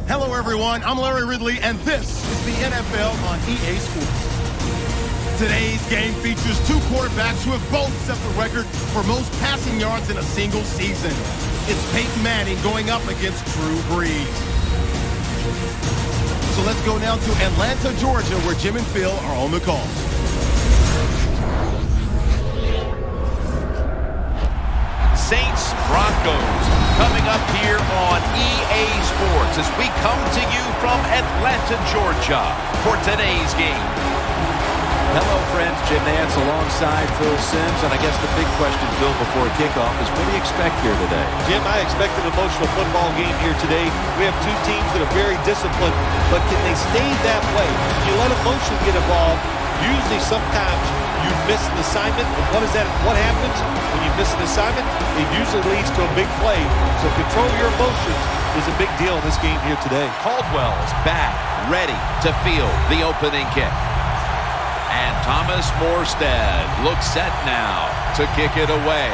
Hello, everyone. I'm Larry Ridley, and this is the NFL on EA Sports. Today's game features two quarterbacks who have both set the record for most passing yards in a single season. It's Peyton Manning going up against Drew Brees. So let's go now to Atlanta, Georgia, where Jim and Phil are on the call. Saints, Broncos, coming up here on EA Sports as we come to you from Atlanta, Georgia for today's game. Hello, friends. Jim Nance alongside Phil Simms. And I guess the big question, Phil, before kickoff is what do you expect here today? Jim, I expect an emotional football game here today. We have two teams that are very disciplined, but can they stay that way? When you let emotion get involved, usually sometimes you miss an assignment. And what happens when you miss an assignment? It usually leads to a big play. So control your emotions is a big deal in this game here today. Caldwell's back, ready to field the opening kick. And Thomas Morstead looks set now to kick it away.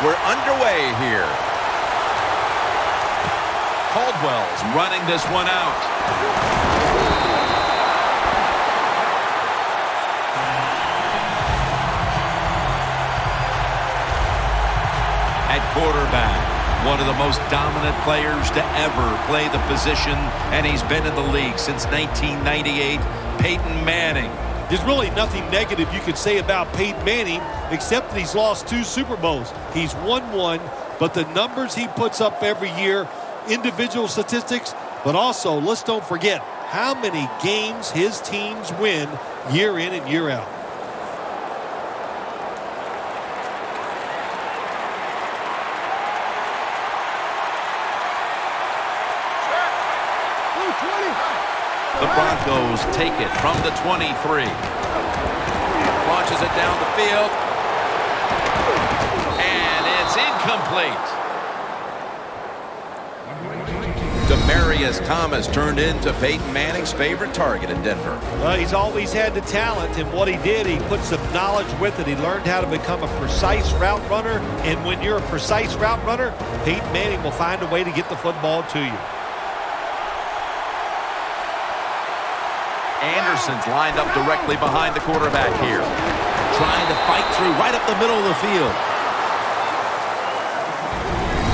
We're underway here. Caldwell's running this one out. At quarterback, one of the most dominant players to ever play the position, and he's been in the league since 1998, Peyton Manning. There's really nothing negative you could say about Peyton Manning except that he's lost 2 Super Bowls. He's won 1, but the numbers he puts up every year, individual statistics, but also, let's don't forget how many games his teams win year in and year out. The Broncos take it from the 23. Launches it down the field. And it's incomplete. Demaryius Thomas turned into Peyton Manning's favorite target in Denver. Well, he's always had the talent, and what he did, he put some knowledge with it. He learned how to become a precise route runner, and when you're a precise route runner, Peyton Manning will find a way to get the football to you. Anderson's lined up directly behind the quarterback here. Trying to fight through right up the middle of the field.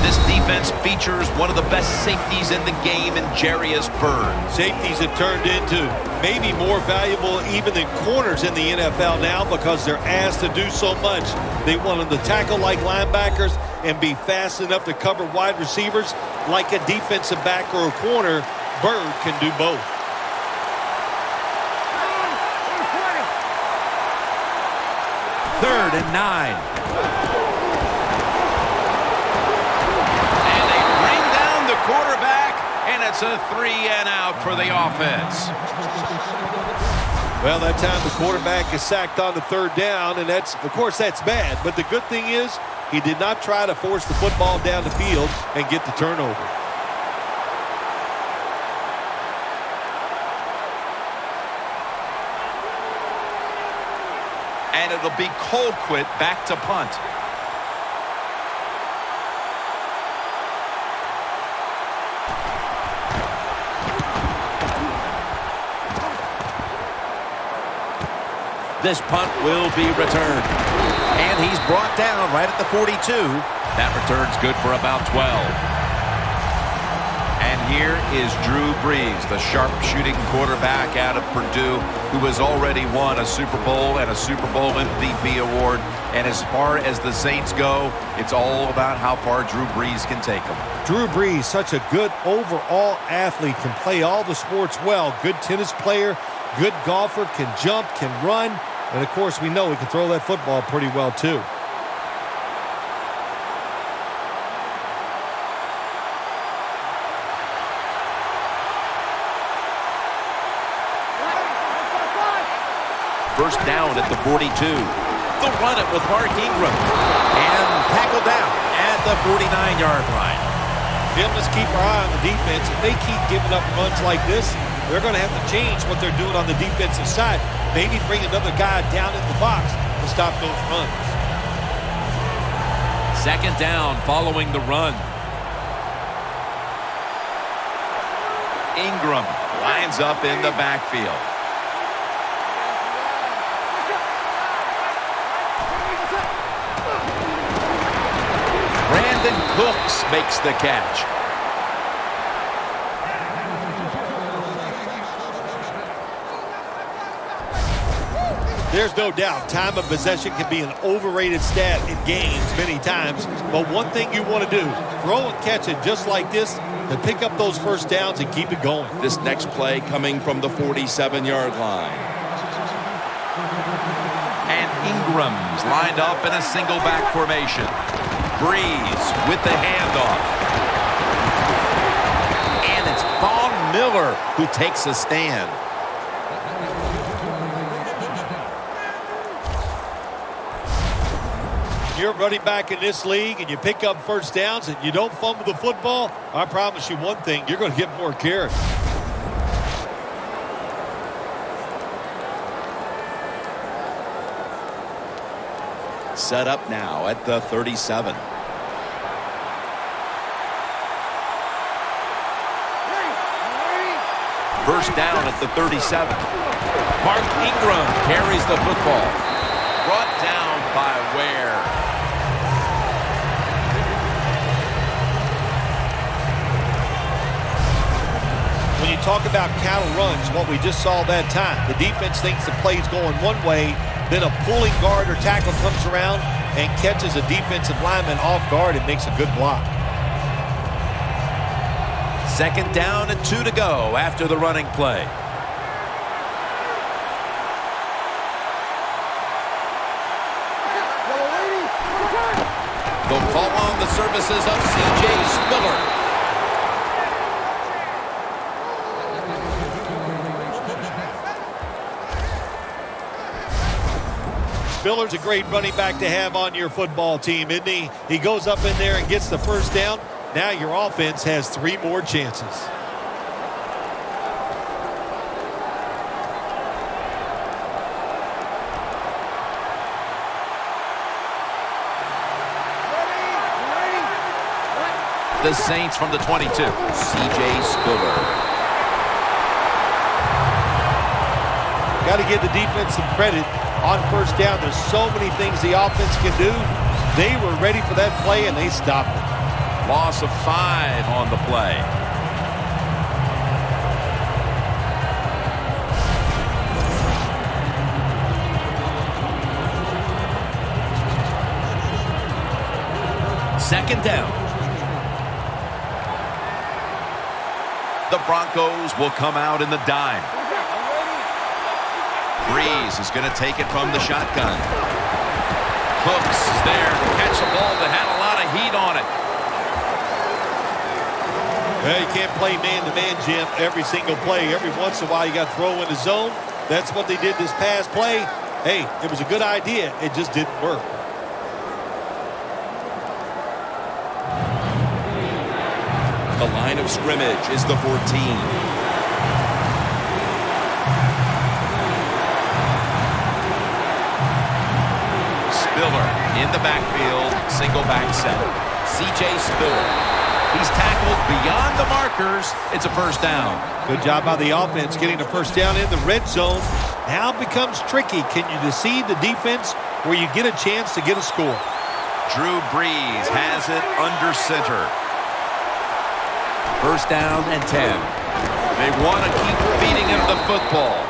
This defense features one of the best safeties in the game in Jarius Byrd. Safeties have turned into maybe more valuable even than corners in the NFL now because they're asked to do so much. They want them to tackle like linebackers and be fast enough to cover wide receivers like a defensive back or a corner. Byrd can do both. Third and 9. And they bring down the quarterback, and it's a 3-and-out for the offense. Well, that time the quarterback is sacked on the 3rd down, and of course, that's bad. But the good thing is he did not try to force the football down the field and get the turnover. And it'll be Colquitt back to punt. This punt will be returned. And he's brought down right at the 42. That return's good for about 12. And here is Drew Brees, the sharpshooting quarterback out of Purdue, who has already won a Super Bowl and a Super Bowl MVP award. And as far as the Saints go, it's all about how far Drew Brees can take them. Drew Brees, such a good overall athlete, can play all the sports well. Good tennis player, good golfer, can jump, can run. And, of course, we know he can throw that football pretty well, too. First down at the 42. They'll run it with Mark Ingram. And tackled down at the 49-yard line. Jim, let's keep our eye on the defense. If they keep giving up runs like this, they're going to have to change what they're doing on the defensive side. Maybe bring another guy down in the box to stop those runs. Second down following the run. Ingram lines up in the backfield. Brandon Cooks makes the catch. There's no doubt time of possession can be an overrated stat in games many times, but one thing you want to do, throw and catch it just like this to pick up those first downs and keep it going. This next play coming from the 47-yard line. And Ingram's lined up in a single back formation. Breeze with the handoff. And it's Von Miller who takes a stand. You're running back in this league and you pick up first downs and you don't fumble the football, I promise you one thing, you're going to get more carries. Set up now at the 37. First down at the 37. Mark Ingram carries the football. Brought down by Ware. When you talk about counter runs, what we just saw that time, the defense thinks the play's going one way, then a pulling guard or tackle comes around and catches a defensive lineman off guard and makes a good block. Second down and 2 to go after the running play. They'll call on the services of C.J. Spiller. Spiller's a great running back to have on your football team, isn't he? He goes up in there and gets the first down. Now your offense has 3 more chances. The Saints from the 22. C.J. Spiller. Got to give the defense some credit on first down. There's so many things the offense can do. They were ready for that play, and they stopped it. Loss of 5 on the play. Second down. The Broncos will come out in the dime. Breeze is going to take it from the shotgun. Cooks is there to catch a ball that had a lot of heat on it. Well, you can't play man-to-man, Jim, every single play. Every once in a while, you got to throw in the zone. That's what they did this past play. Hey, it was a good idea. It just didn't work. The line of scrimmage is the 14. Spiller in the backfield, single back set. C.J. Spiller. He's tackled beyond the markers. It's a first down. Good job by the offense getting the first down in the red zone. Now it becomes tricky. Can you deceive the defense where you get a chance to get a score? Drew Brees has it under center. First down and 10. They want to keep feeding him the football.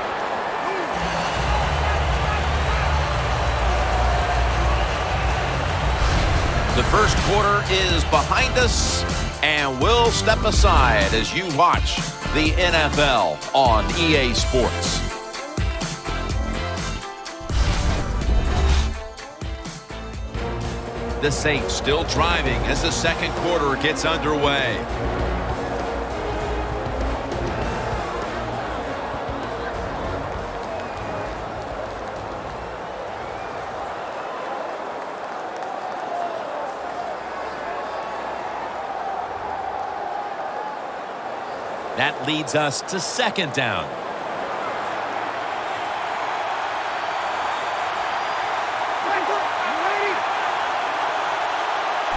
The first quarter is behind us, and we'll step aside as you watch the NFL on EA Sports. The Saints still driving as the second quarter gets underway. That leads us to second down.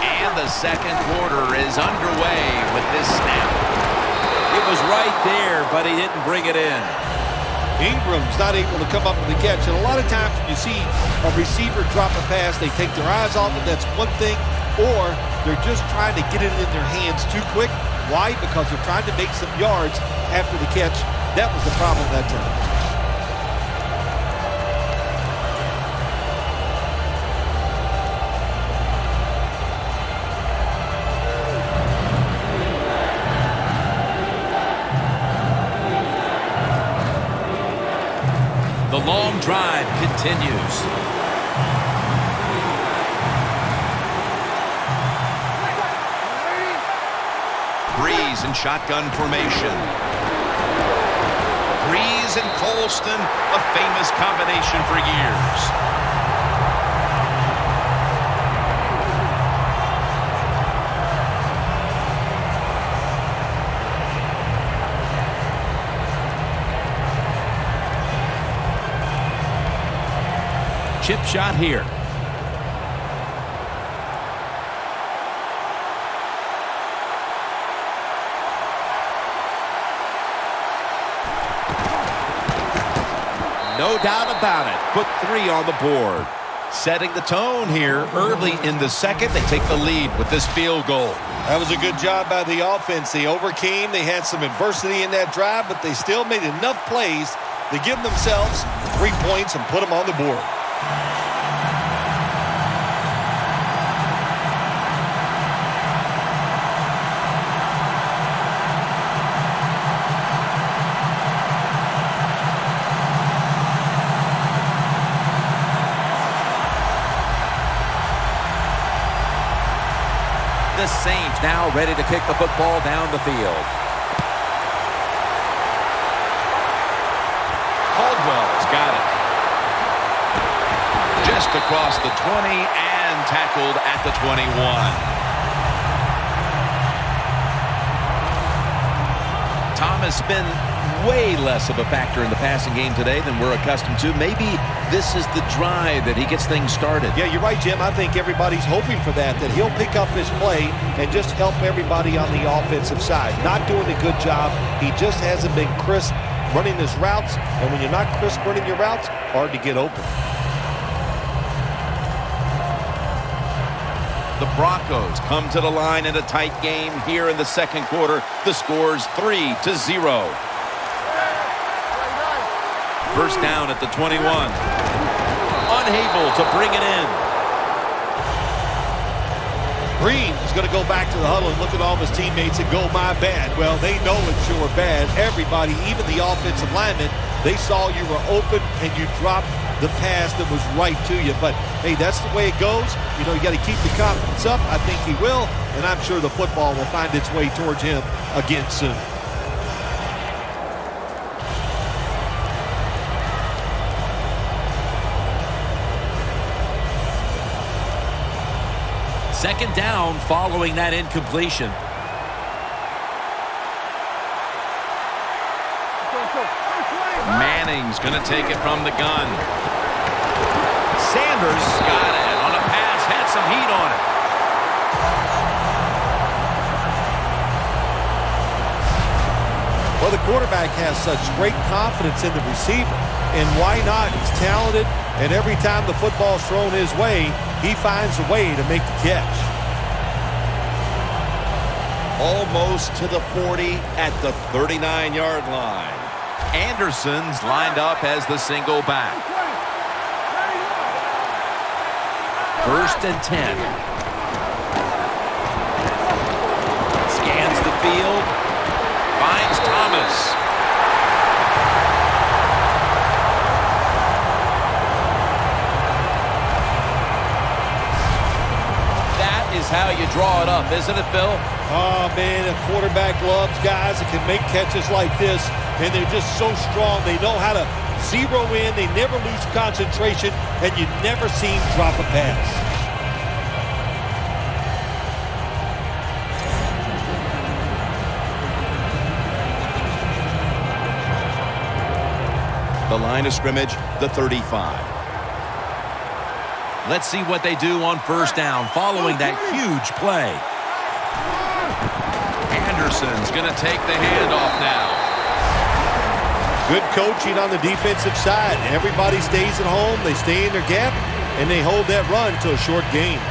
And the second quarter is underway with this snap. It was right there, but he didn't bring it in. Ingram's not able to come up with the catch. And a lot of times when you see a receiver drop a pass, they take their eyes off it. That's one thing. Or they're just trying to get it in their hands too quick. Why? Because they're trying to make some yards after the catch. That was the problem that time. The long drive continues. Breeze in shotgun formation. Breeze and Colston, a famous combination for years. Chip shot here. No doubt about it. Put 3 on the board. Setting the tone here early in the second. They take the lead with this field goal. That was a good job by the offense. They overcame. They had some adversity in that drive, but they still made enough plays to give themselves 3 points and put them on the board. The Saints now ready to kick the football down the field. Caldwell's got it. Just across the 20 and tackled at the 21. Thomas been way less of a factor in the passing game today than we're accustomed to. Maybe this is the drive that he gets things started. Yeah, you're right, Jim. I think everybody's hoping for that he'll pick up his play and just help everybody on the offensive side. Not doing a good job. He just hasn't been crisp running his routes, and when you're not crisp running your routes, hard to get open. The Broncos come to the line in a tight game here in the second quarter. The score's 3-0. First down at the 21. Unable to bring it in. Green is going to go back to the huddle and look at all of his teammates and go, my bad. Well, they know it's your bad. Everybody, even the offensive linemen, they saw you were open and you dropped the pass that was right to you. But, hey, that's the way it goes. You know, you got to keep the confidence up. I think he will, and I'm sure the football will find its way towards him again soon. Second down following that incompletion. Manning's going to take it from the gun. Sanders got it on a pass, had some heat on it. Well, the quarterback has such great confidence in the receiver, and why not? He's talented, and every time the football's thrown his way, he finds a way to make the catch. Almost to the 40 at the 39-yard line. Anderson's lined up as the single back. First and 10. Scans the field. Finds Thomas. That is how you draw it up, isn't it, Phil? Oh, man, a quarterback loves guys that can make catches like this, and they're just so strong. They know how to zero in. They never lose concentration, and you never see him drop a pass. The line of scrimmage, the 35. Let's see what they do on first down following that huge play. Anderson's going to take the handoff now. Good coaching on the defensive side. Everybody stays at home. They stay in their gap, and they hold that run to a short gain.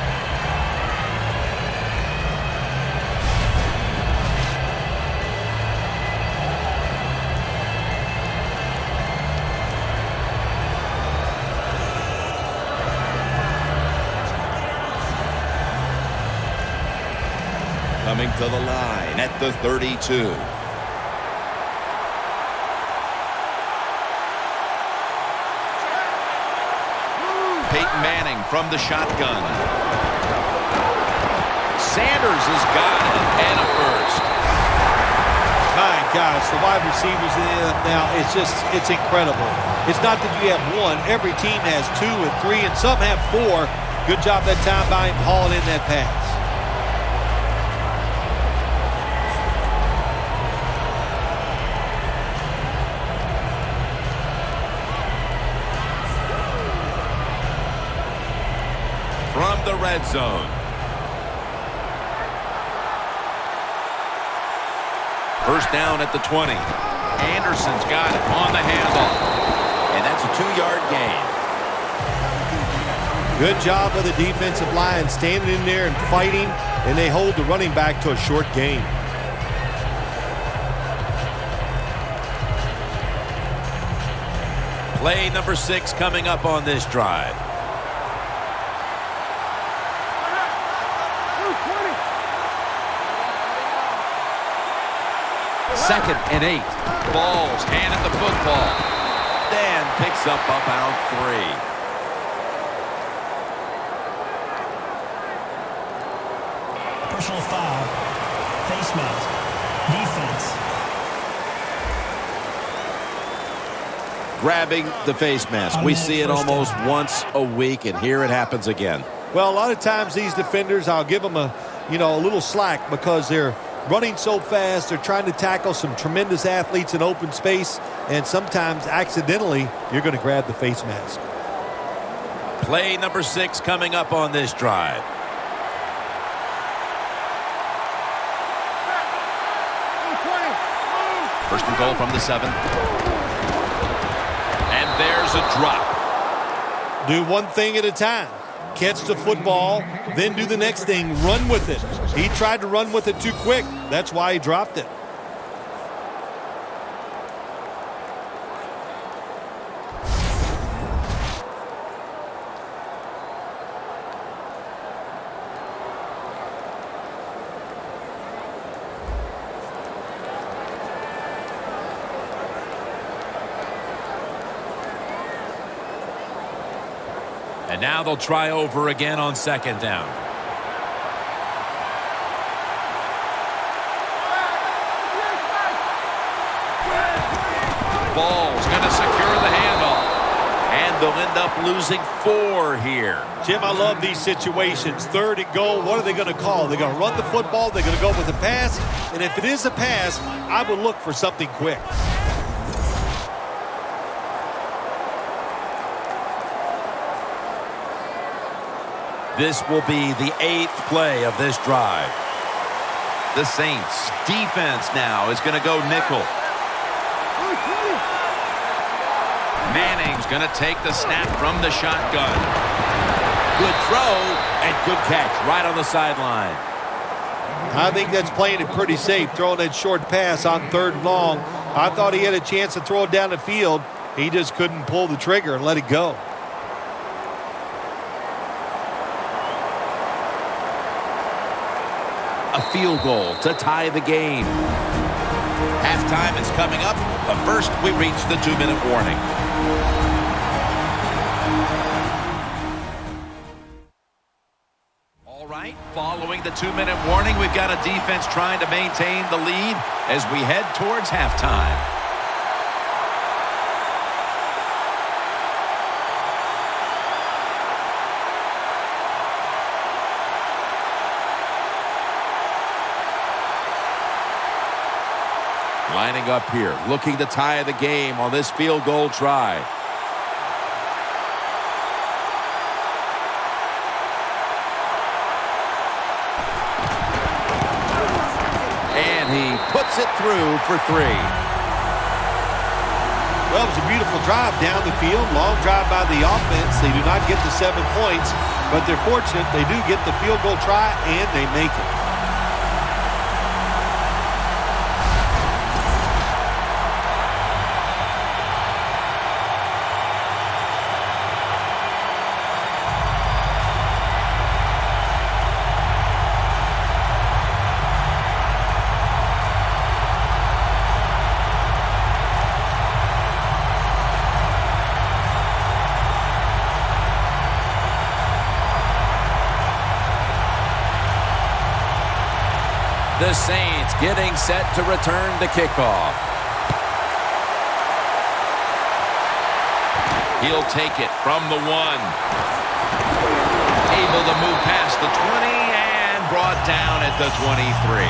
Coming to the line at the 32. Peyton Manning from the shotgun. Sanders has got it, and a first. My gosh, the wide receivers in the NFL now, it's incredible. It's not that you have one. Every team has 2 and 3, and some have 4. Good job that time by him hauling in that pass. From the red zone. First down at the 20. Anderson's got it on the handoff. And that's a 2-yard gain. Good job of the defensive line standing in there and fighting, and they hold the running back to a short gain. Play number 6 coming up on this drive. Second and 8. Balls handed the football. Dan picks up about 3. Personal foul. Face mask. Defense. Grabbing the face mask. We see it almost once a week, and here it happens again. Well, a lot of times these defenders, I'll give them a little slack because they're running so fast. They're trying to tackle some tremendous athletes in open space, and sometimes accidentally you're going to grab the face mask. Play number 6 coming up on this drive. First and goal from the 7. And there's a drop. Do one thing at a time. Catch the football, then do the next thing, run with it. He tried to run with it too quick. That's why he dropped it. And now they'll try over again on second down. Ball's going to secure the handoff. And they'll end up losing 4 here. Jim, I love these situations. 3rd and goal, what are they going to call? They're going to run the football, they're going to go with a pass, and if it is a pass, I would look for something quick. This will be the 8th play of this drive. The Saints defense now is going to go nickel. Manning's going to take the snap from the shotgun. Good throw and good catch right on the sideline. I think that's playing it pretty safe, throwing that short pass on 3rd and long. I thought he had a chance to throw it down the field. He just couldn't pull the trigger and let it go. A field goal to tie the game. Halftime is coming up, but first we reach the 2-minute warning. All right, following the 2-minute warning, we've got a defense trying to maintain the lead as we head towards halftime. Lining up here, looking to tie the game on this field goal try. And he puts it through for 3. Well, it was a beautiful drive down the field. Long drive by the offense. They do not get the 7 points, but they're fortunate. They do get the field goal try, and they make it. The Saints getting set to return the kickoff. He'll take it from the 1. Able to move past the 20 and brought down at the 23.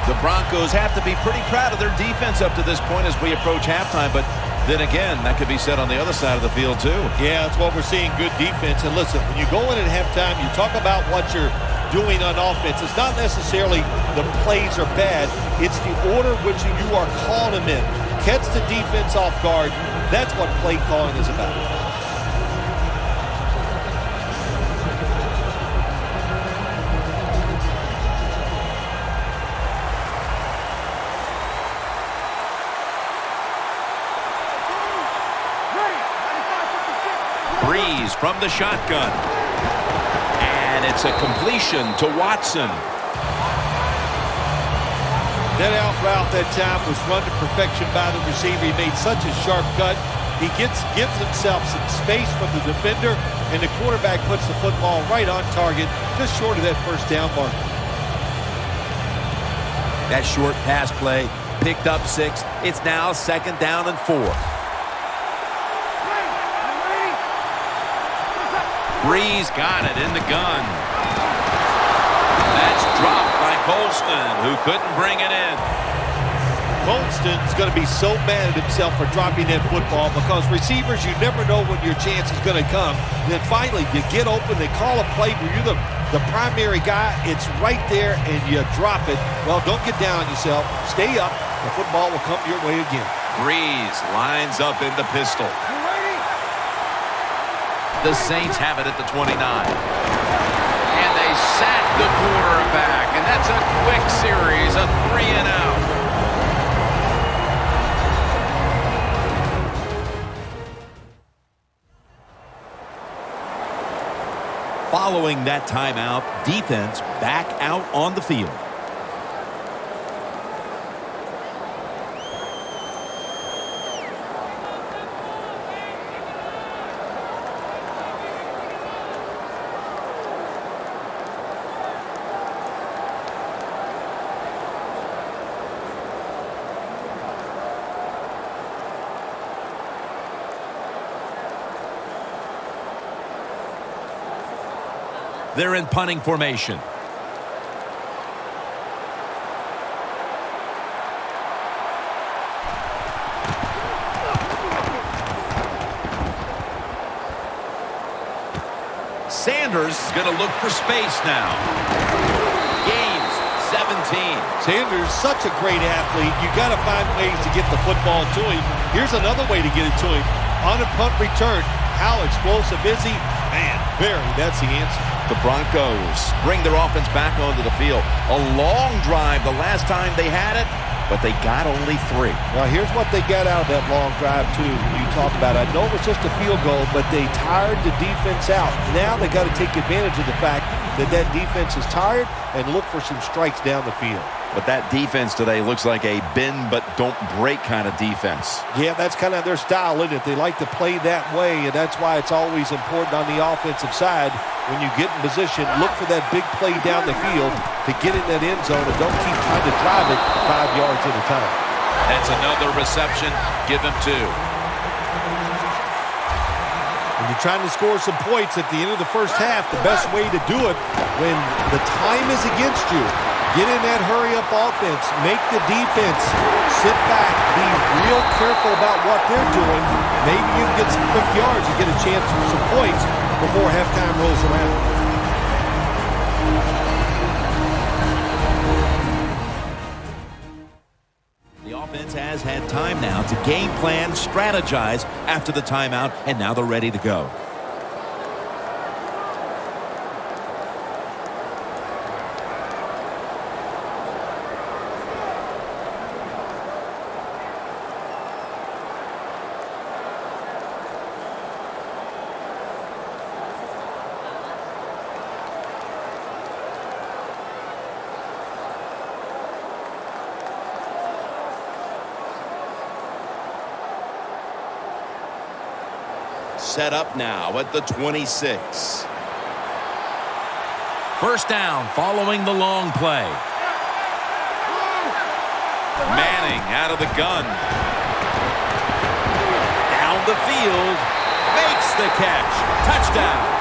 The Broncos have to be pretty proud of their defense up to this point as we approach halftime, but then again, that could be said on the other side of the field, too. Yeah, that's what we're seeing, good defense. And listen, when you go in at halftime, you talk about what you're doing on offense. It's not necessarily the plays are bad. It's the order which you are calling them in. Catch the defense off guard. That's what play calling is about. Breeze from the shotgun. And it's a completion to Watson. That out route that time was run to perfection by the receiver. He made such a sharp cut. He gives himself some space from the defender, and the quarterback puts the football right on target, just short of that first down mark. That short pass play picked up 6. It's now 2nd down and 4. Breeze got it in the gun. That's dropped by Colston, who couldn't bring it in. Colston's going to be so mad at himself for dropping that football because receivers, you never know when your chance is going to come. And then finally, you get open, they call a play where you're the primary guy. It's right there, and you drop it. Well, don't get down on yourself. Stay up. The football will come your way again. Breeze lines up in the pistol. The Saints have it at the 29. And they sack the quarterback. And that's a quick series, a 3 and out. Following that timeout, defense back out on the field. They're in punting formation. Sanders is going to look for space now. Gains 17. Sanders, such a great athlete. You got to find ways to get the football to him. Here's another way to get it to him. On a punt return, how explosive is he? Man, that's the answer. The Broncos bring their offense back onto the field. A long drive the last time they had it, but they got only 3. Well, here's what they got out of that long drive, too. You talk about it. I know it was just a field goal, but they tired the defense out. Now they got to take advantage of the fact that that defense is tired and look for some strikes down the field. But that defense today looks like a bend but don't break kind of defense. Yeah, that's kind of their style, isn't it? They like to play that way, and that's why it's always important on the offensive side. When you get in position, look for that big play down the field to get in that end zone, and don't keep trying to drive it 5 yards at a time. That's another reception. Give him 2. When you're trying to score some points at the end of the first half, the best way to do it when the time is against you Get in that hurry-up offense. Make the defense sit back. Be real careful about what they're doing. Maybe you can get some quick yards and get a chance for some points before halftime rolls around. The offense has had time now to game plan, strategize after the timeout, and now they're ready to go. Set up now at the 26. First down following the long play. Manning out of the gun. Down the field. Makes the catch. Touchdown.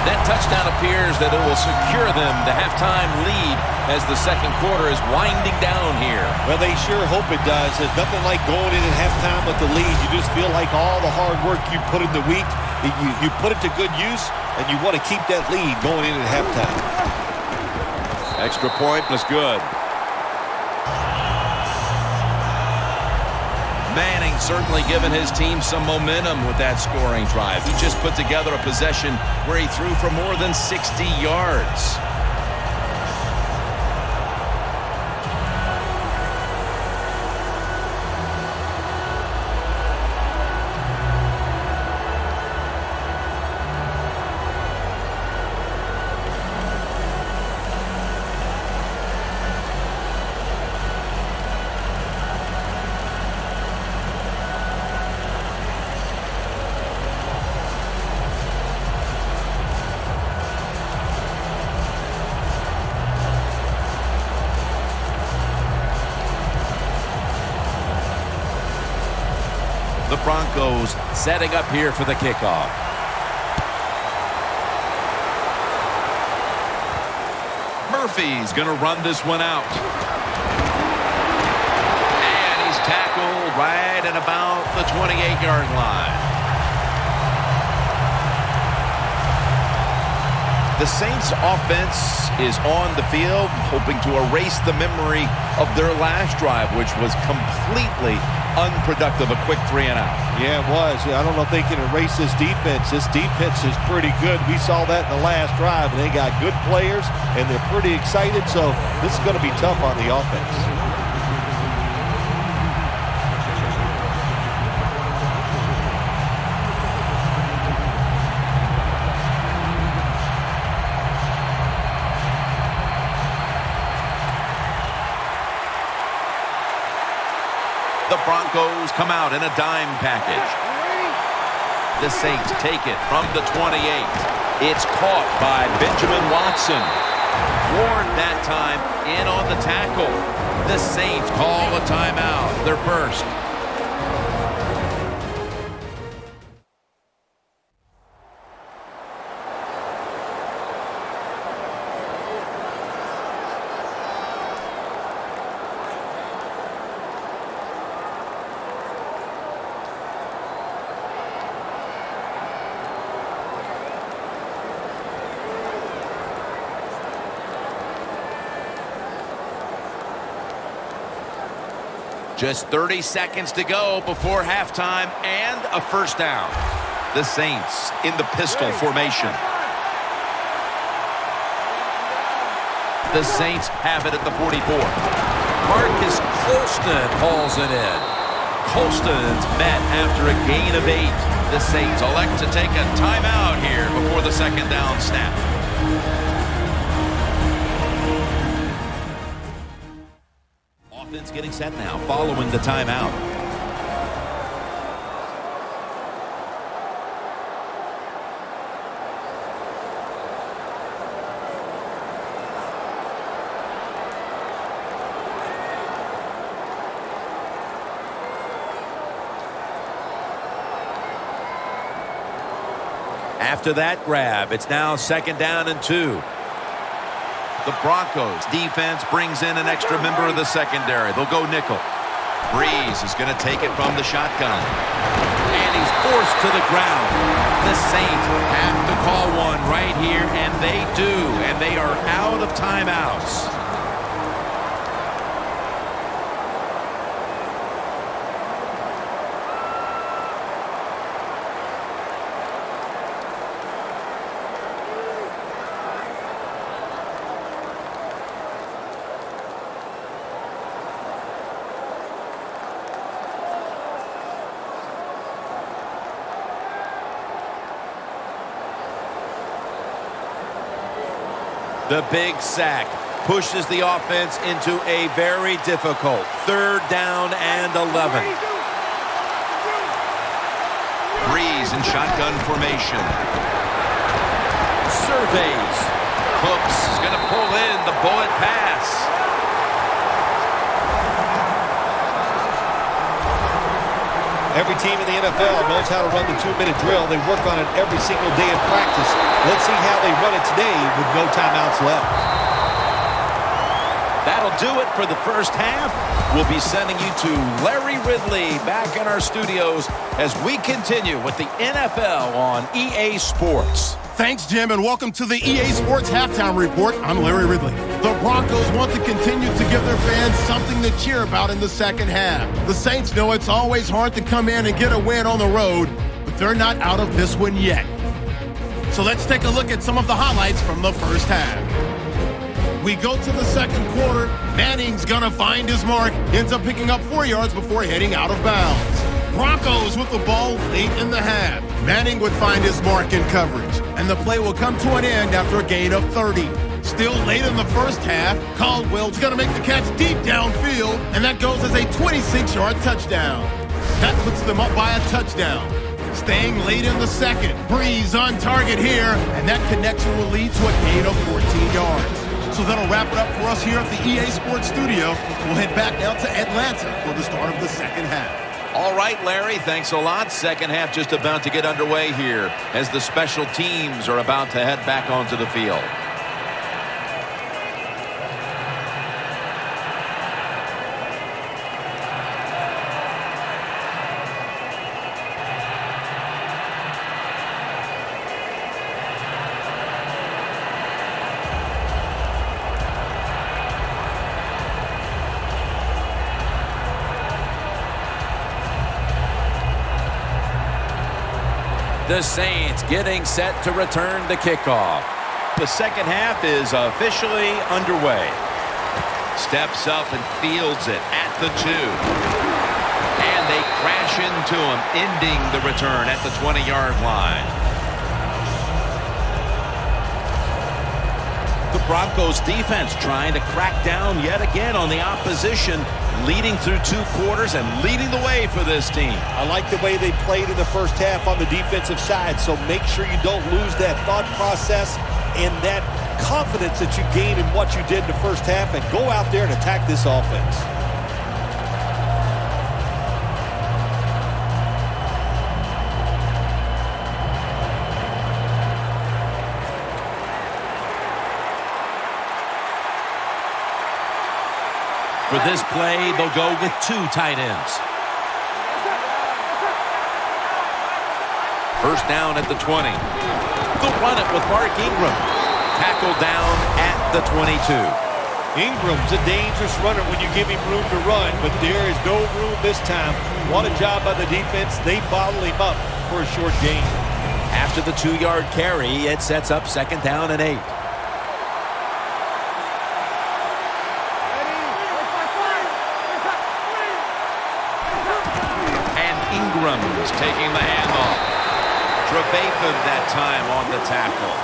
That touchdown appears that it will secure them the halftime lead as the second quarter is winding down here. Well, they sure hope it does. There's nothing like going in at halftime with the lead. You just feel like all the hard work you put in the week, you put it to good use, and you want to keep that lead going in at halftime. Extra point was good. Manning certainly given his team some momentum with that scoring drive. He just put together a possession where he threw for more than 60 yards. The Broncos setting up here for the kickoff. Murphy's going to run this one out. And he's tackled right at about the 28-yard line. The Saints offense is on the field, hoping to erase the memory of their last drive, which was completely unproductive, a quick 3-and-out. Yeah, it was. I don't know if they can erase this defense. This defense is pretty good. We saw that in the last drive, and they got good players, and they're pretty excited, so this is going to be tough on the offense. The Broncos come out in a dime package. The Saints take it from the 28. It's caught by Benjamin Watson. Ward that time in on the tackle. The Saints call a timeout. Their first. Just 30 seconds to go before halftime and a first down. The Saints in the pistol formation. The Saints have it at the 44. Marcus Colston hauls it in. Colston's met after a gain of 8. The Saints elect to take a timeout here before the second down snap. Offense getting set now following the timeout. After that grab, it's now 2nd down and 2. The Broncos defense brings in an extra member of the secondary. They'll go nickel. Breeze is going to take it from the shotgun. And he's forced to the ground. The Saints have to call one right here, and they do. And they are out of timeouts. The big sack pushes the offense into a very difficult 3rd down and 11. Breeze in shotgun formation. Surveys. Cooks is going to pull in the bullet pass. Every team in the NFL knows how to run the 2-minute drill. They work on it every single day in practice. Let's see how they run it today with no timeouts left. That'll do it for the first half. We'll be sending you to Larry Ridley back in our studios as we continue with the NFL on EA Sports. Thanks, Jim, and welcome to the EA Sports Halftime Report. I'm Larry Ridley. The Broncos want to continue to give their fans something to cheer about in the second half. The Saints know it's always hard to come in and get a win on the road, but they're not out of this one yet. So let's take a look at some of the highlights from the first half. We go to the second quarter. Manning's going to find his mark. Ends up picking up 4 yards before heading out of bounds. Broncos with the ball late in the half. Manning would find his mark in coverage, and the play will come to an end after a gain of 30. Still late in the first half, Caldwell's going to make the catch deep downfield, and that goes as a 26-yard touchdown. That puts them up by a touchdown. Staying late in the second, Breeze on target here, and that connection will lead to a gain of 14 yards. So that'll wrap it up for us here at the EA Sports Studio. We'll head back now to Atlanta for the start of the second half. All right, Larry, thanks a lot. Second half just about to get underway here as the special teams are about to head back onto the field. The Saints getting set to return the kickoff. The second half is officially underway. Steps up and fields it at the 2. And they crash into him, ending the return at the 20-yard line. The Broncos defense trying to crack down yet again on the opposition, leading through 2 quarters and leading the way for this team. I like the way they played in the first half on the defensive side, so make sure you don't lose that thought process and that confidence that you gained in what you did in the first half, and go out there and attack this offense. For this play, they'll go with 2 tight ends. First down at the 20. They'll run it with Mark Ingram. Tackled down at the 22. Ingram's a dangerous runner when you give him room to run, but there is no room this time. What a job by the defense. They bottle him up for a short gain. After the 2-yard carry, it sets up 2nd down and 8. Ingram's taking the handoff. Trevathan that time on the tackle.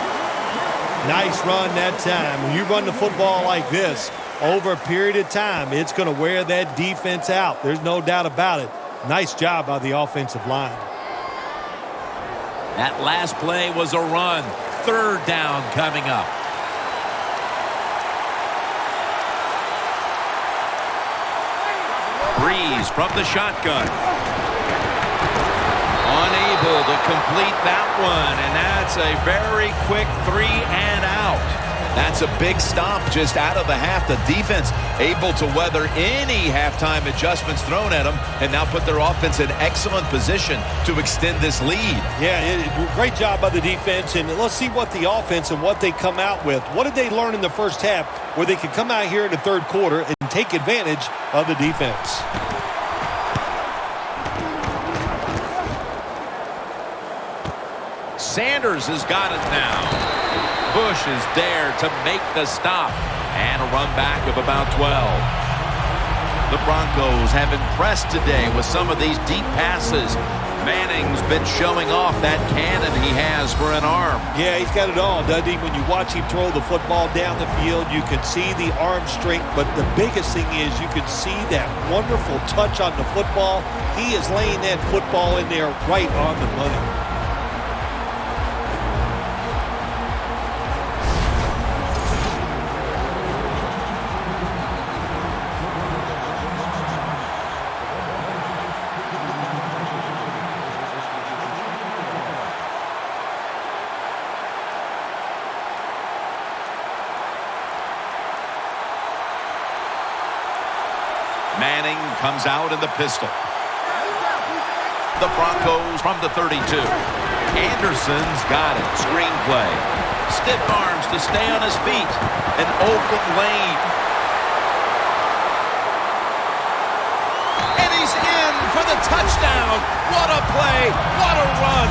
Nice run that time. When you run the football like this, over a period of time, it's going to wear that defense out. There's no doubt about it. Nice job by the offensive line. That last play was a run. 3rd down coming up. Breeze from the shotgun. Unable able to complete that one, and that's a very quick 3 and out. That's a big stop just out of the half. The defense able to weather any halftime adjustments thrown at them and now put their offense in excellent position to extend this lead. Yeah, great job by the defense, and let's see what the offense and what they come out with. What did they learn in the first half where they can come out here in the third quarter and take advantage of the defense? Sanders has got it now. Bush is there to make the stop. And a run back of about 12. The Broncos have impressed today with some of these deep passes. Manning's been showing off that cannon he has for an arm. Yeah, he's got it all, doesn't he? When you watch him throw the football down the field, you can see the arm strength, but the biggest thing is you can see that wonderful touch on the football. He is laying that football in there right on the money. Manning comes out in the pistol. The Broncos from the 32. Anderson's got it. Screenplay. Stiff arms to stay on his feet. An open lane. And he's in for the touchdown. What a play. What a run.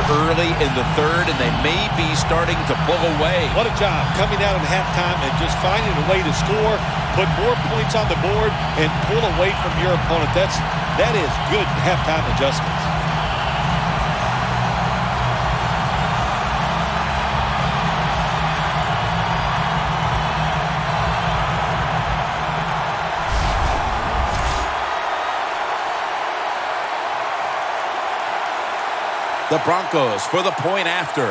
Early in the third, and they may be starting to pull away. What a job coming out at halftime and just finding a way to score, put more points on the board, and pull away from your opponent. That is good halftime adjustments. The Broncos for the point after.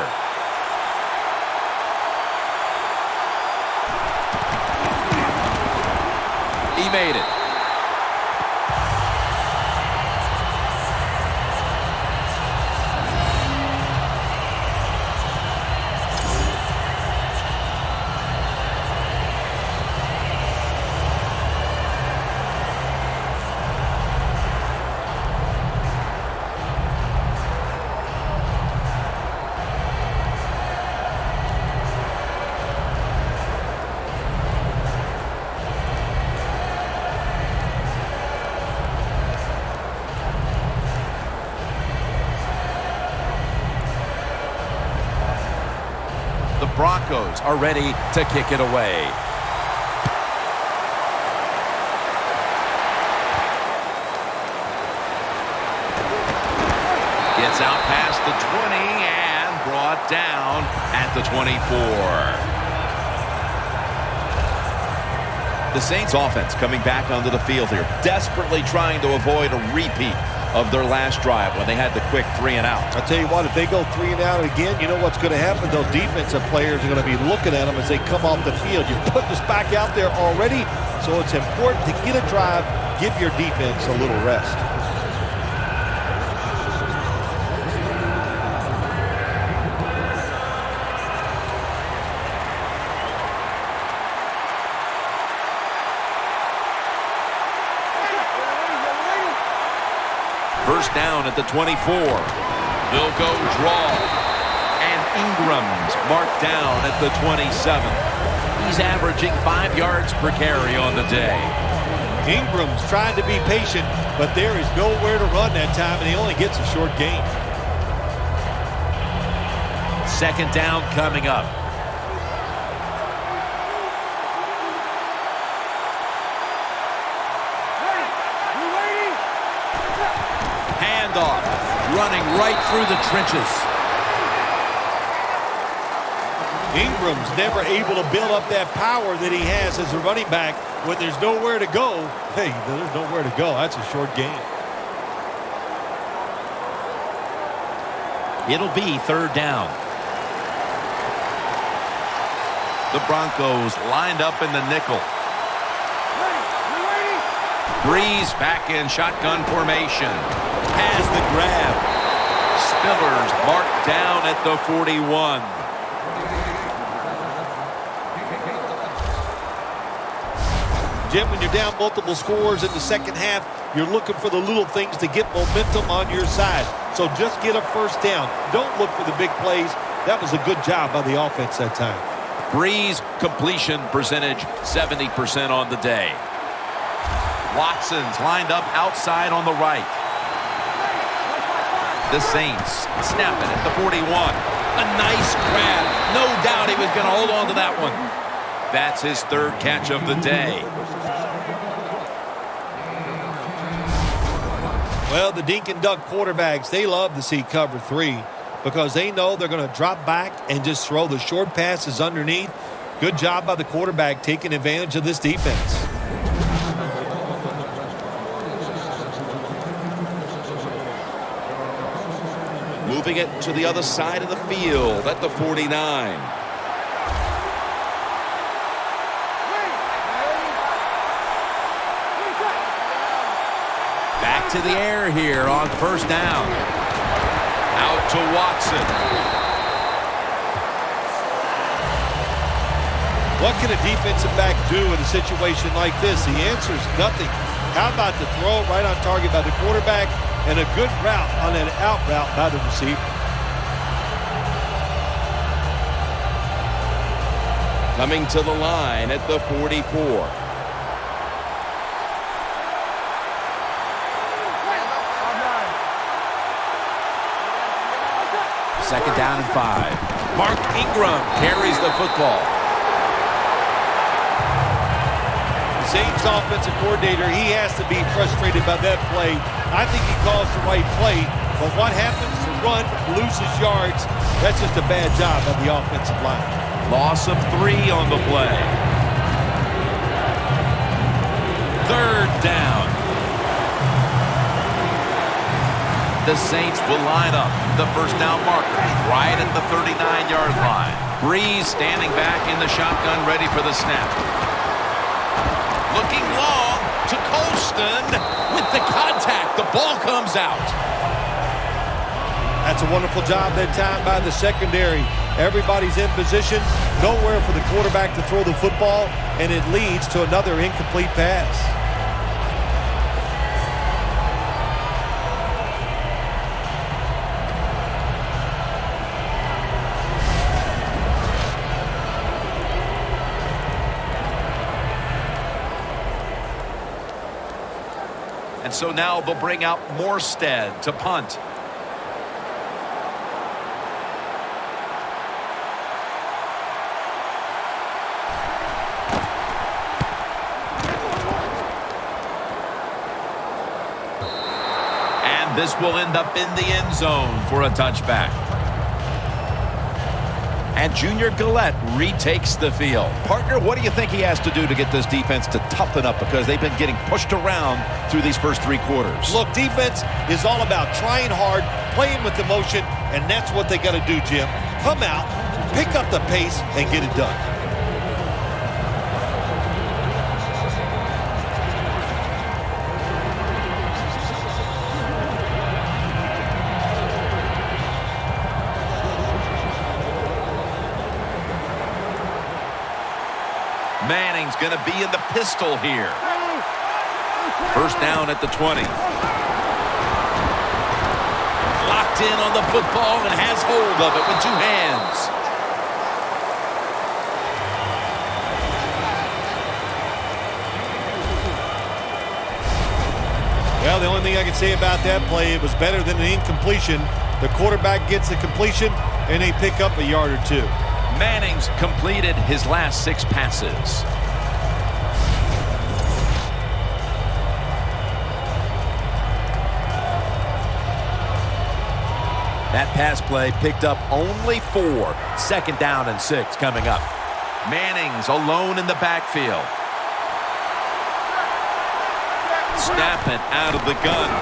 He made it. The Broncos are ready to kick it away. Gets out past the 20 and brought down at the 24. The Saints offense coming back onto the field here, desperately trying to avoid a repeat of their last drive when they had the quick 3 and out. I'll tell you what, if they go 3 and out again, you know what's going to happen? Those defensive players are going to be looking at them as they come off the field. You've put this back out there already, so it's important to get a drive, give your defense a little rest. First down at the 24. They'll go draw. And Ingram's marked down at the 27. He's averaging 5 yards per carry on the day. Ingram's trying to be patient, but there is nowhere to run that time, and he only gets a short gain. Second down coming up. Handoff, running right through the trenches. Ingram's never able to build up that power that he has as a running back. When there's nowhere to go, hey, there's nowhere to go. That's a short gain. It'll be third down. The Broncos lined up in the nickel. Breeze back in shotgun formation. Has the grab. Spillers marked down at the 41. Jim, when you're down multiple scores in the second half, you're looking for the little things to get momentum on your side. So just get a first down. Don't look for the big plays. That was a good job by the offense that time. Breeze completion percentage 70% on the day. Watson's lined up outside on the right. The Saints snap it at the 41. A nice grab. No doubt he was going to hold on to that one. That's his third catch of the day. Well, the dink and duck quarterbacks, they love to see cover 3 because they know they're going to drop back and just throw the short passes underneath. Good job by the quarterback taking advantage of this defense. Moving it to the other side of the field at the 49. Back to the air here on first down. Out to Watson. What can a defensive back do in a situation like this? The answer is nothing. How about the throw right on target by the quarterback and a good route on that out route by the receiver? Coming to the line at the 44. Second down and 5. Mark Ingram carries the football. The Saints offensive coordinator, he has to be frustrated by that play. I think he calls the right play, but what happens to run, loses yards, that's just a bad job by the offensive line. Loss of 3 on the play. Third down. The Saints will line up the first down markers right at the 39-yard line. Breeze standing back in the shotgun, ready for the snap. Looking long to Colston with the contact. The ball comes out. That's a wonderful job that time by the secondary. Everybody's in position, nowhere for the quarterback to throw the football, and it leads to another incomplete pass. And so now they'll bring out Morstead to punt. And this will end up in the end zone for a touchback. And Junior Gillette retakes the field. Partner, what do you think he has to do to get this defense to toughen up? Because they've been getting pushed around through these first 3 quarters. Look, defense is all about trying hard, playing with emotion, and that's what they got to do, Jim. Come out, pick up the pace, and get it done. Manning's going to be in the pistol here. First down at the 20. Locked in on the football and has hold of it with 2 hands. Well, the only thing I can say about that play, it was better than an incompletion. The quarterback gets the completion, and they pick up a yard or 2. Manning's completed his last 6 passes. That pass play picked up only 4. Second down and 6 coming up. Manning's alone in the backfield. Snap it out of the gun.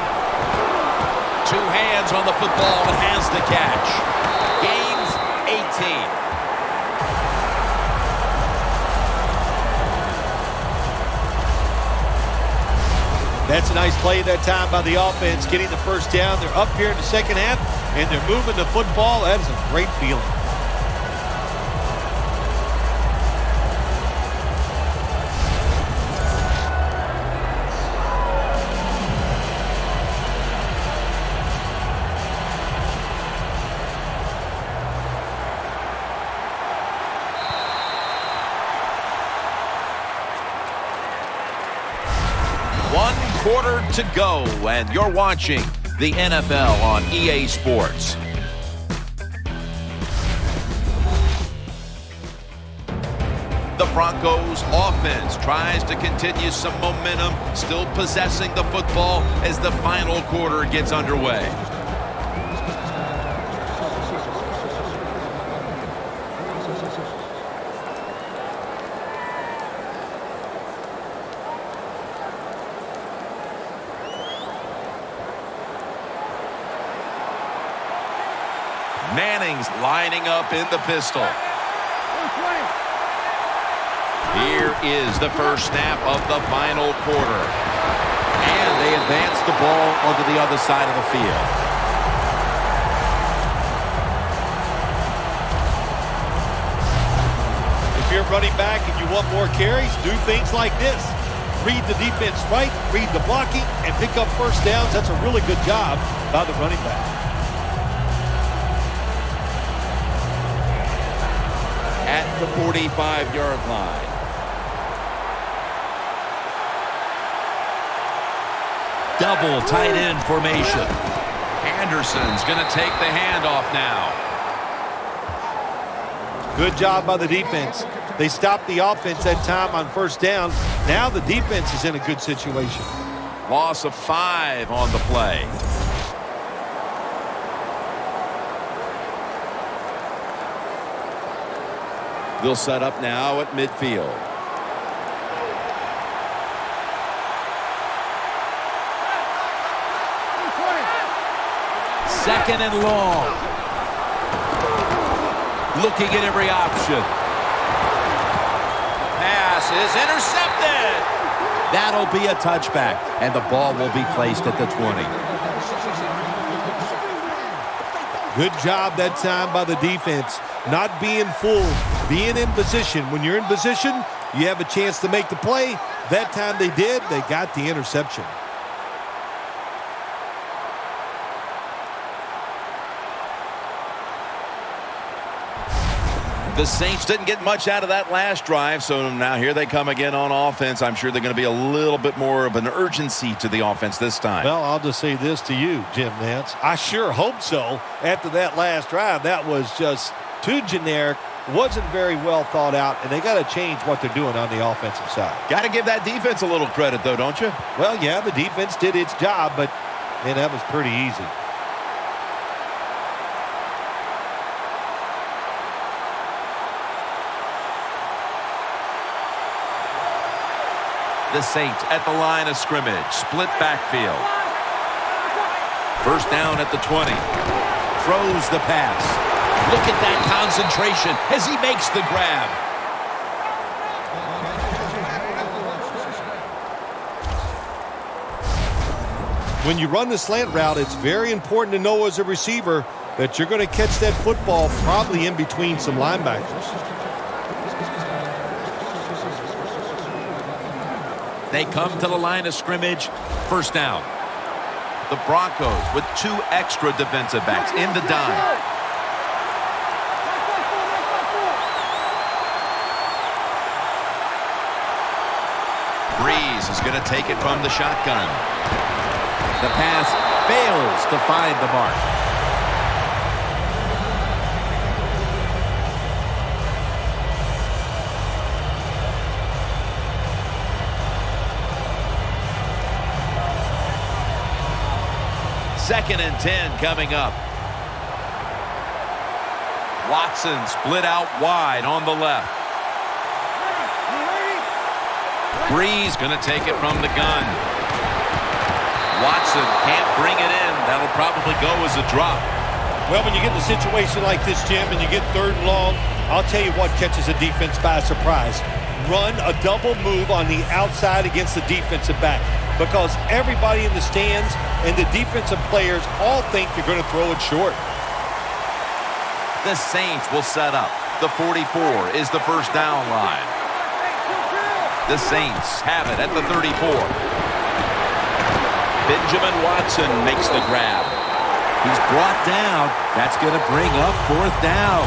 2 hands on the football and has the catch. Gains 18. That's a nice play that time by the offense, getting the first down. They're up here in the second half, and they're moving the football. That is a great feeling. Quarter to go, and you're watching the NFL on EA Sports. The Broncos offense tries to continue some momentum, still possessing the football as the final quarter gets underway. Manning's lining up in the pistol. Here is the first snap of the final quarter. And they advance the ball onto the other side of the field. If you're running back and you want more carries, do things like this. Read the defense right, read the blocking, and pick up first downs. That's a really good job by the running back. At the 45-yard line. Double tight end formation. Anderson's going to take the handoff now. Good job by the defense. They stopped the offense that time on first down. Now the defense is in a good situation. Loss of 5 on the play. They'll set up now at midfield. Second and long. Looking at every option. Pass is intercepted. That'll be a touchback, and the ball will be placed at the 20. Good job that time by the defense. Not being fooled, being in position. When you're in position, you have a chance to make the play. That time they did. They got the interception. The Saints didn't get much out of that last drive, so now here they come again on offense. I'm sure they're going to be a little bit more of an urgency to the offense this time. Well, I'll just say this to you, Jim Nance. I sure hope so. After that last drive, that was just too generic, wasn't very well thought out, and they got to change what they're doing on the offensive side. Got to give that defense a little credit, though, don't you? Well, yeah, the defense did its job, but, man, that was pretty easy. The Saints at the line of scrimmage. Split backfield. First down at the 20. Throws the pass. Look at that concentration as he makes the grab. When you run the slant route, it's very important to know as a receiver that you're going to catch that football probably in between some linebackers. They come to the line of scrimmage. First down. The Broncos with 2 extra defensive backs in the dime. Breeze is going to take it from the shotgun. The pass fails to find the mark. Second and 10 coming up. Watson split out wide on the left. Breeze going to take it from the gun. Watson can't bring it in. That'll probably go as a drop. Well, when you get in a situation like this, Jim, and you get third and long, I'll tell you what catches a defense by surprise. Run a double move on the outside against the defensive back. because everybody in the stands and the defensive players all think you're going to throw it short. The Saints will set up. The 44 is the first down line. The Saints have it at the 34. Benjamin Watson makes the grab. He's brought down. That's going to bring up fourth down.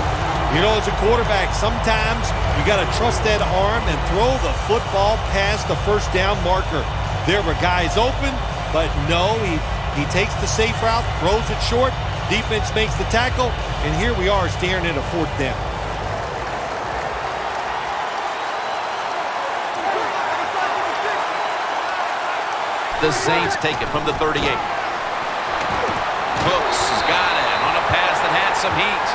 You know, as a quarterback, sometimes you got to trust that arm and throw the football past the first down marker. There were guys open, but no, he takes the safe route, throws it short. Defense makes the tackle, and here we are staring at a fourth down. The Saints take it from the 38. Cooks has got it on a pass that had some heat.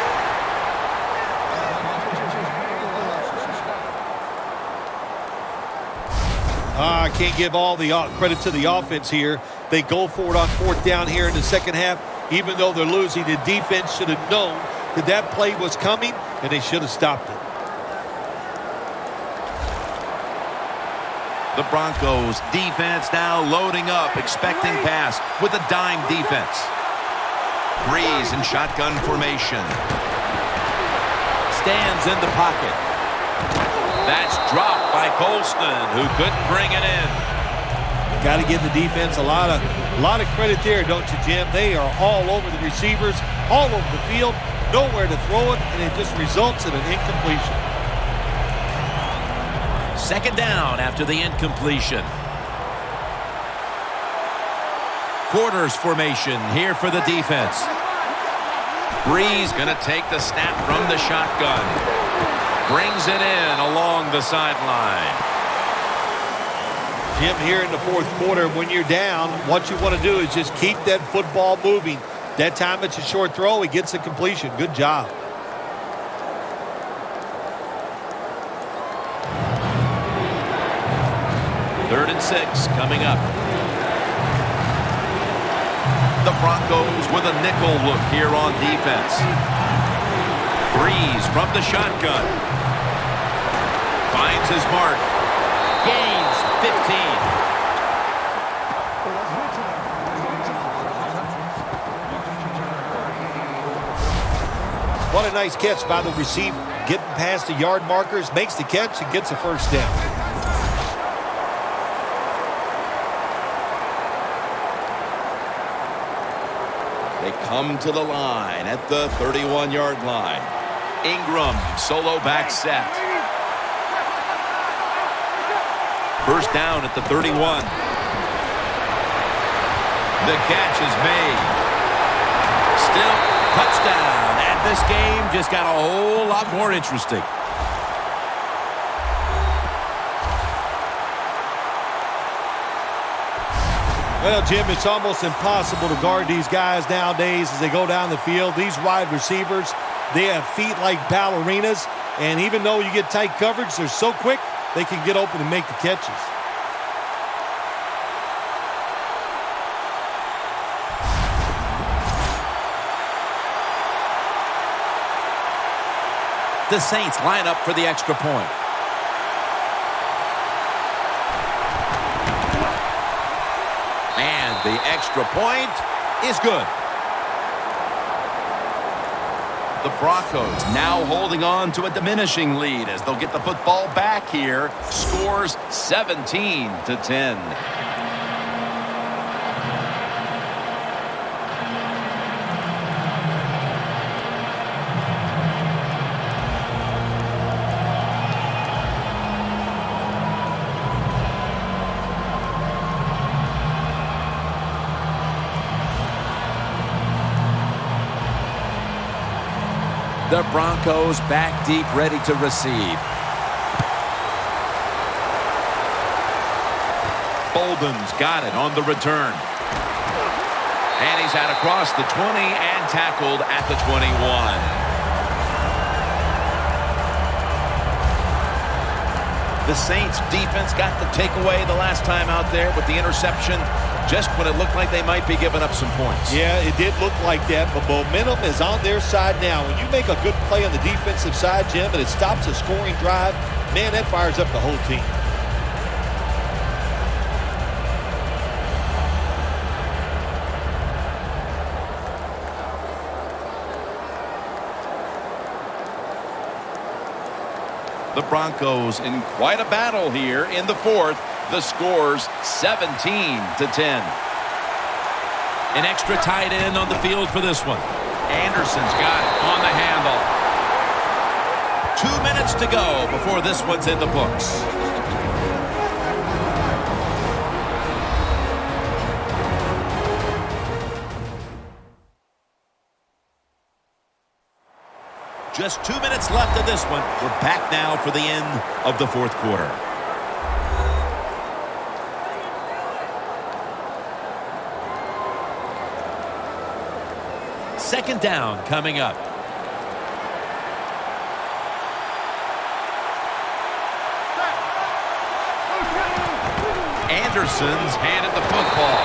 I can't give all the credit to the offense here. They go for it on fourth down here in the second half. Even though they're losing, the defense should have known that that play was coming, and they should have stopped it. The Broncos defense now loading up, expecting pass with a dime defense. Breeze in shotgun formation. Stands in the pocket. That's dropped by Colston, who couldn't bring it in. Got to give the defense a lot of credit there, don't you, Jim? They are all over the receivers, all over the field, nowhere to throw it, and it just results in an incompletion. Second down after the incompletion. Quarters formation here for the defense. Breeze going to take the snap from the shotgun. Brings it in along the sideline. Jim, here in the fourth quarter, when you're down, what you want to do is just keep that football moving. That time it's a short throw. He gets a completion. Good job. Third and 6 coming up. The Broncos with a nickel look here on defense. Breeze from the shotgun. Finds his mark. Gains 15. What a nice catch by the receiver. Getting past the yard markers, makes the catch, and gets a first down. They come to the line at the 31-yard line. Ingram, solo back set. First down at the 31. The catch is made. Still touchdown. And this game just got a whole lot more interesting. Well, Jim, it's almost impossible to guard these guys nowadays as they go down the field. These wide receivers, they have feet like ballerinas. And even though you get tight coverage, they're so quick, they can get open and make the catches. The Saints line up for the extra point. And the extra point is good. The Broncos now holding on to a diminishing lead as they'll get the football back here. Scores 17-10. The Broncos back deep, ready to receive. Bolden's got it on the return. And he's out across the 20 and tackled at the 21. The Saints defense got the takeaway the last time out there with the interception, just when it looked like they might be giving up some points. Yeah, it did look like that, but momentum is on their side now. When you make a good play on the defensive side, Jim, and it stops a scoring drive, man, that fires up the whole team. The Broncos in quite a battle here in the fourth. The score's 17-10. An extra tight end on the field for this one. Anderson's got it on the handle. 2 minutes to go before this one's in the books. Just 2 minutes left of this one. We're back now for the end of the fourth quarter. Second down coming up. Anderson's handed the football.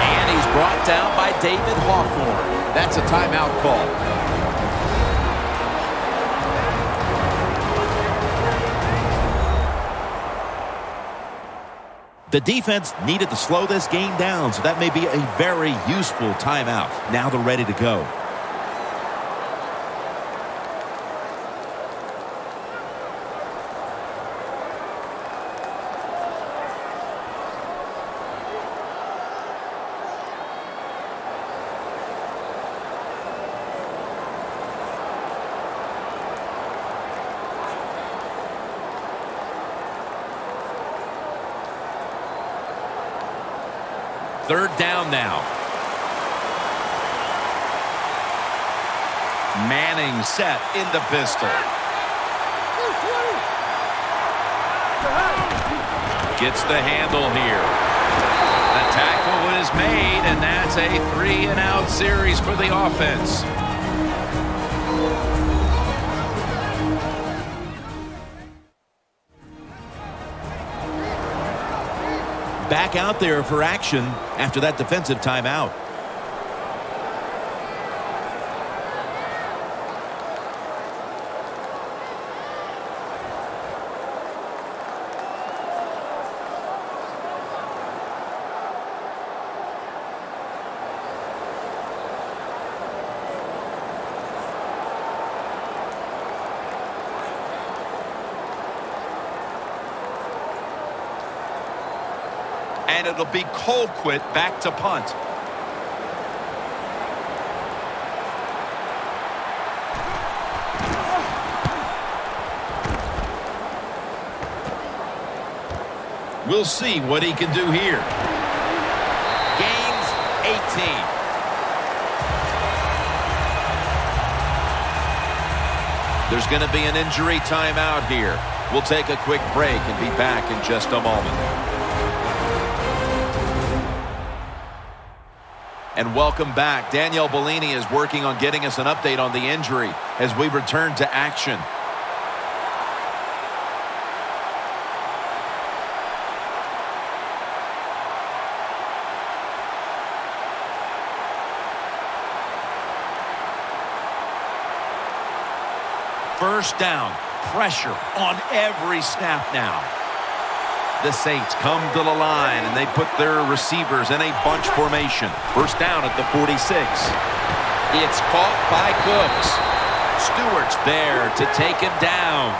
And he's brought down by David Hawthorne. That's a timeout call. The defense needed to slow this game down, so that may be a very useful timeout. Now they're ready to go. Third down now. Manning set in the pistol. Gets the handle here. The tackle is made, and that's a 3-and-out series for the offense. Back out there for action after that defensive timeout. And it'll be Colquitt back to punt. We'll see what he can do here. Gains 18. There's going to be an injury timeout here. We'll take a quick break and be back in just a moment. And welcome back. Danielle Bellini is working on getting us an update on the injury as we return to action. First down, pressure on every snap now. The Saints come to the line, and they put their receivers in a bunch formation. First down at the 46. It's caught by Cooks. Stewart's there to take him down.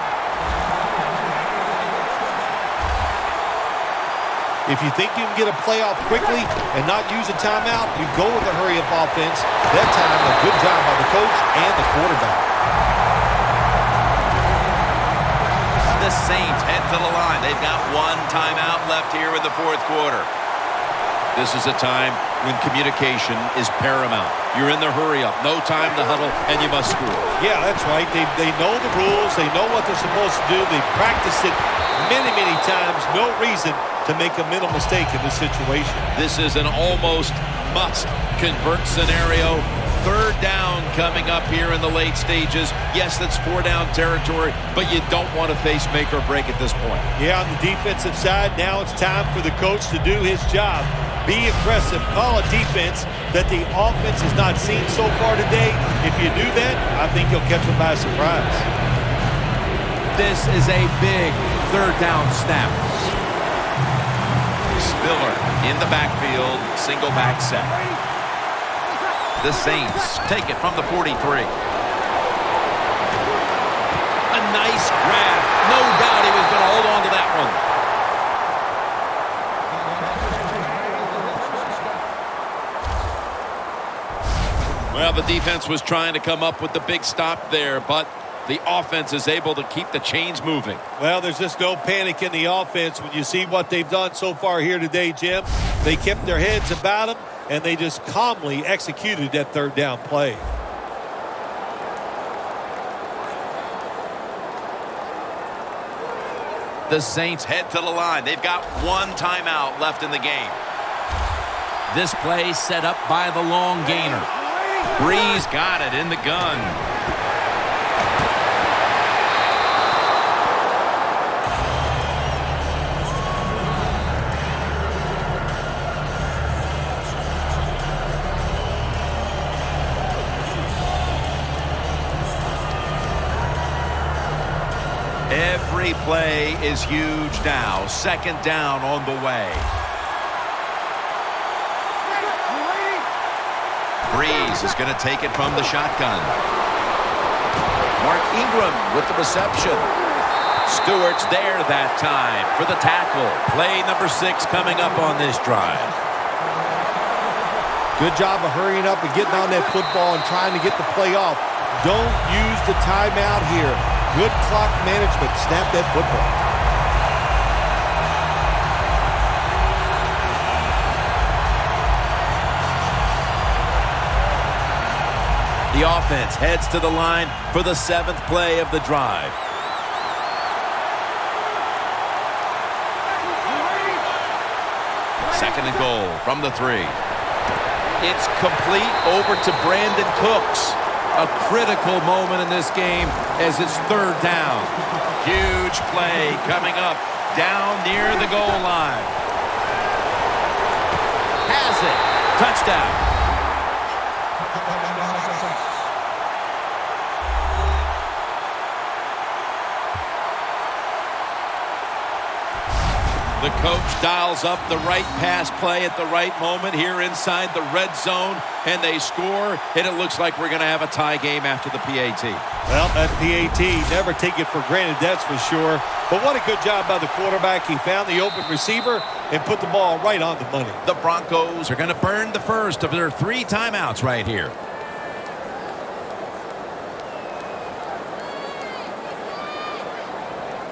If you think you can get a play off quickly and not use a timeout, you go with a hurry-up offense. That time, a good job by the coach and the quarterback. The Saints head to the line. They've got one timeout left here in the fourth quarter. This is a time when communication is paramount. You're in the hurry-up. No time to huddle, and you must score. Yeah, that's right. They know the rules. They know what they're supposed to do. They practice it many, many times. No reason to make a mental mistake in this situation. This is an almost must-convert scenario. Third down coming up here in the late stages. Yes, that's 4-down territory, but you don't want to face make or break at this point. Yeah, on the defensive side, now it's time for the coach to do his job. Be aggressive. Call a defense that the offense has not seen so far today. If you do that, I think you'll catch them by surprise. This is a big third down snap. Spiller in the backfield, single back set. The Saints take it from the 43. A nice grab Now the defense was trying to come up with the big stop there, but the offense is able to keep the chains moving. Well, there's just no panic in the offense when you see what they've done so far here today, Jim. They kept their heads about them, and they just calmly executed that third down play. The Saints head to the line. They've got one timeout left in the game. This play set up by the long gainer. Breeze got it in the gun. Every play is huge now. Second down on the way. Breeze is going to take it from the shotgun. Mark Ingram with the reception. Stewart's there that time for the tackle. Play number 6 coming up on this drive. Good job of hurrying up and getting on that football and trying to get the play off. Don't use the timeout here. Good clock management. Snap that football. The offense heads to the line for the 7th play of the drive. Second and goal from the 3. It's complete over to Brandon Cooks. A critical moment in this game as it's third down. Huge play coming up down near the goal line. Has it. Touchdown. The coach dials up the right pass play at the right moment here inside the red zone, and they score, and it looks like we're going to have a tie game after the PAT. Well, that PAT, never take it for granted, that's for sure. But what a good job by the quarterback. He found the open receiver and put the ball right on the money. The Broncos are going to burn the first of their 3 timeouts right here.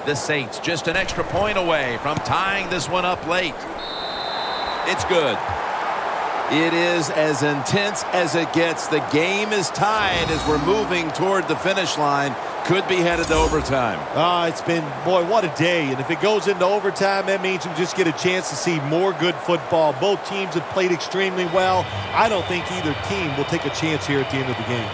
The Saints just an extra point away from tying this one up late. It's good. It is as intense as it gets. The game is tied as we're moving toward the finish line. Could be headed to overtime. It's been, boy, what a day. And if it goes into overtime, that means we just get a chance to see more good football. Both teams have played extremely well. I don't think either team will take a chance here at the end of the game.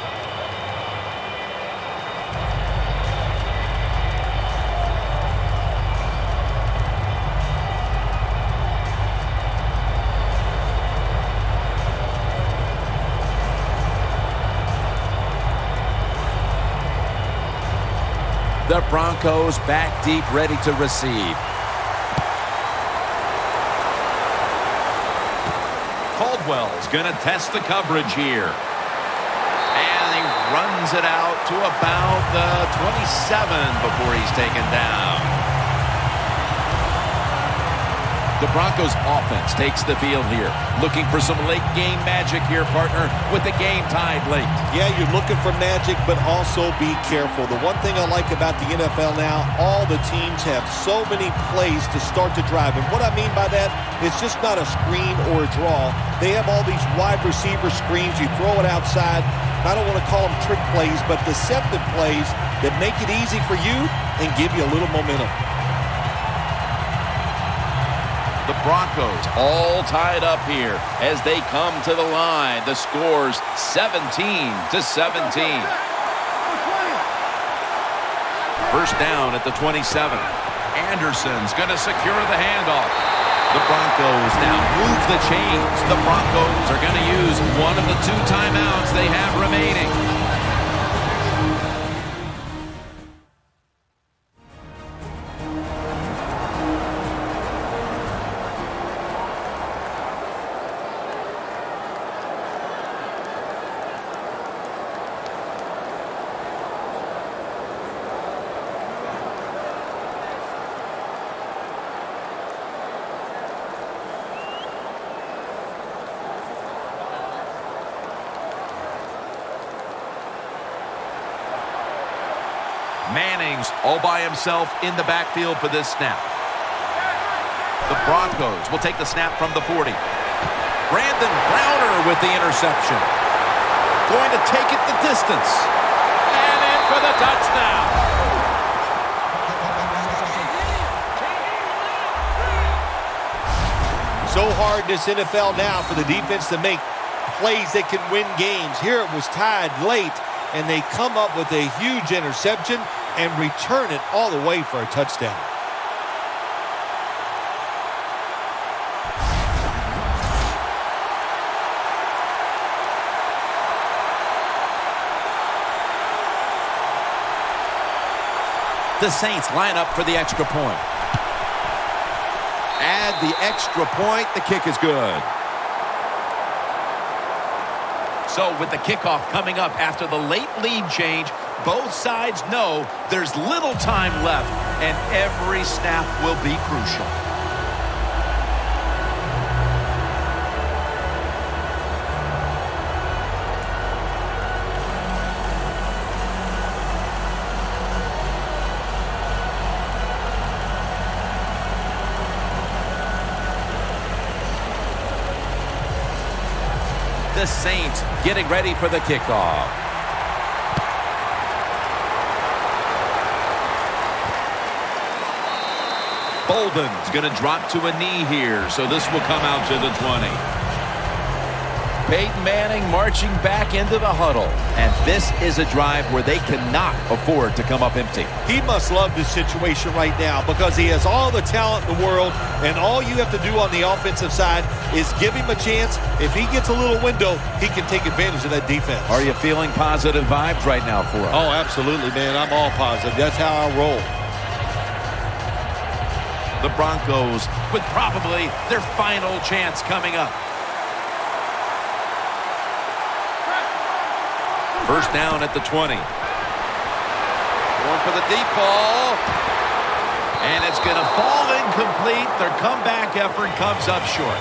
The Broncos back deep, ready to receive. Caldwell's going to test the coverage here. And he runs it out to about the 27 before he's taken down. The Broncos offense takes the field here. Looking for some late game magic here, partner, with the game tied late. Yeah, you're looking for magic, but also be careful. The one thing I like about the NFL now, all the teams have so many plays to start the drive. And what I mean by that, it's just not a screen or a draw. They have all these wide receiver screens. You throw it outside. I don't want to call them trick plays, but deceptive plays that make it easy for you and give you a little momentum. The Broncos all tied up here as they come to the line. The score's 17-17. First down at the 27. Anderson's going to secure the handoff. The Broncos now move the chains. The Broncos are going to use one of the 2 timeouts they have remaining. Manning's all by himself in the backfield for this snap. The Broncos will take the snap from the 40. Brandon Browner with the interception. Going to take it the distance. And in for the touchdown. So hard this NFL now for the defense to make plays that can win games. Here it was tied late, and they come up with a huge interception and return it all the way for a touchdown. The Saints line up for the extra point. Add the extra point. The kick is good. So with the kickoff coming up after the late lead change, both sides know there's little time left, and every snap will be crucial. The Saints getting ready for the kickoff. Bolden's going to drop to a knee here, so this will come out to the 20. Peyton Manning marching back into the huddle, and this is a drive where they cannot afford to come up empty. He must love this situation right now because he has all the talent in the world, and all you have to do on the offensive side is give him a chance. If he gets a little window, he can take advantage of that defense. Are you feeling positive vibes right now for him? Oh, absolutely, man. I'm all positive. That's how I roll. The Broncos with probably their final chance coming up. First down at the 20. Going for the deep ball. And it's going to fall incomplete. Their comeback effort comes up short.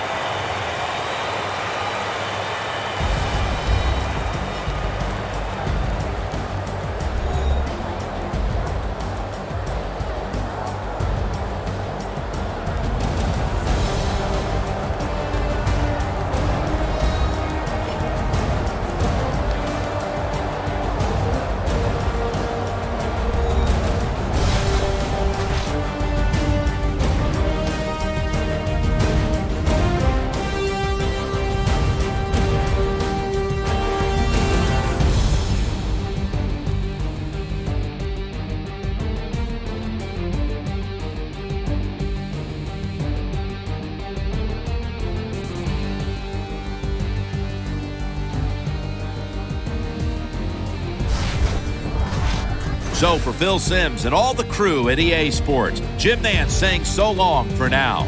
So for Phil Simms and all the crew at EA Sports, Jim Nance saying so long for now.